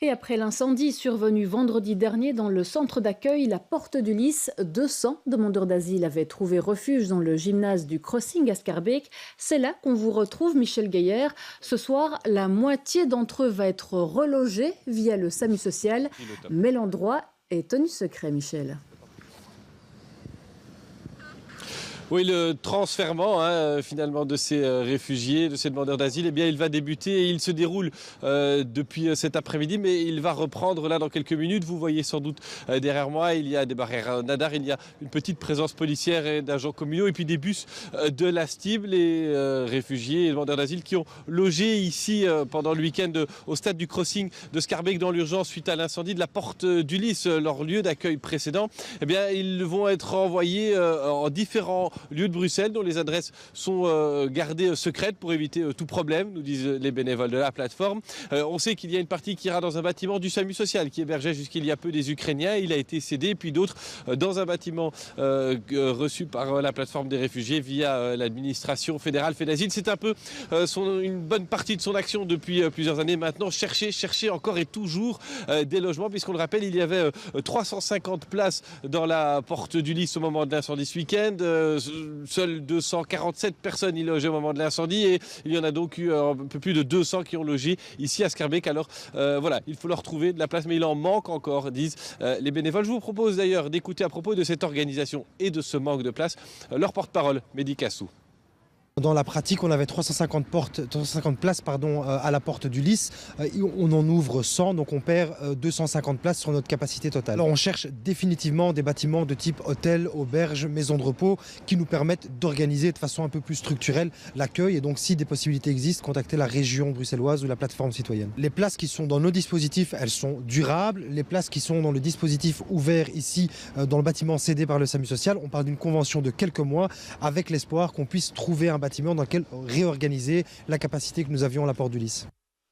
Et après l'incendie survenu vendredi dernier dans le centre d'accueil La Porte du Lys, 200 demandeurs d'asile avaient trouvé refuge dans le gymnase du Crossing à Schaerbeek. C'est là qu'on vous retrouve, Michel Gaillard. Ce soir, la moitié d'entre eux va être relogée via le SAMU social. Mais l'endroit est tenu secret, Michel. Oui, le transfèrement finalement de ces réfugiés, de ces demandeurs d'asile, eh bien, il va débuter et il se déroule depuis cet après-midi, mais il va reprendre là dans quelques minutes. Vous voyez sans doute derrière moi, il y a des barrières nadar, il y a une petite présence policière et d'agents communaux et puis des bus de la STIB, les réfugiés et demandeurs d'asile qui ont logé ici pendant le week-end au stade du Crossing de Schaerbeek dans l'urgence suite à l'incendie de la Porte du Lys, leur lieu d'accueil précédent. Eh bien, ils vont être envoyés en différents lieux de Bruxelles dont les adresses sont gardées secrètes pour éviter tout problème, nous disent les bénévoles de la plateforme. On sait qu'il y a une partie qui ira dans un bâtiment du SAMU social qui hébergeait jusqu'il y a peu des Ukrainiens. Il a été cédé, puis d'autres dans un bâtiment reçu par la plateforme des réfugiés via l'administration fédérale FEDASIL. C'est un peu une bonne partie de son action depuis plusieurs années maintenant. Chercher encore et toujours des logements, puisqu'on le rappelle, il y avait 350 places dans la Porte du Lys au moment de l'incendie ce week-end. Seules 247 personnes y logeaient au moment de l'incendie et il y en a donc eu un peu plus de 200 qui ont logé ici à Schaerbeek. Alors voilà, il faut leur trouver de la place, mais il en manque encore, disent les bénévoles. Je vous propose d'ailleurs d'écouter à propos de cette organisation et de ce manque de place leur porte-parole, Mehdi Kassou. Dans la pratique, on avait 350 places à la Porte du Lys. On en ouvre 100, donc on perd 250 places sur notre capacité totale. Alors on cherche définitivement des bâtiments de type hôtel, auberge, maison de repos qui nous permettent d'organiser de façon un peu plus structurelle l'accueil. Et donc si des possibilités existent, contacter la région bruxelloise ou la plateforme citoyenne. Les places qui sont dans nos dispositifs, elles sont durables. Les places qui sont dans le dispositif ouvert ici, dans le bâtiment cédé par le SAMU social, on parle d'une convention de quelques mois avec l'espoir qu'on puisse trouver un bâtiment dans lequel réorganiser la capacité que nous avions à la Porte du Lys.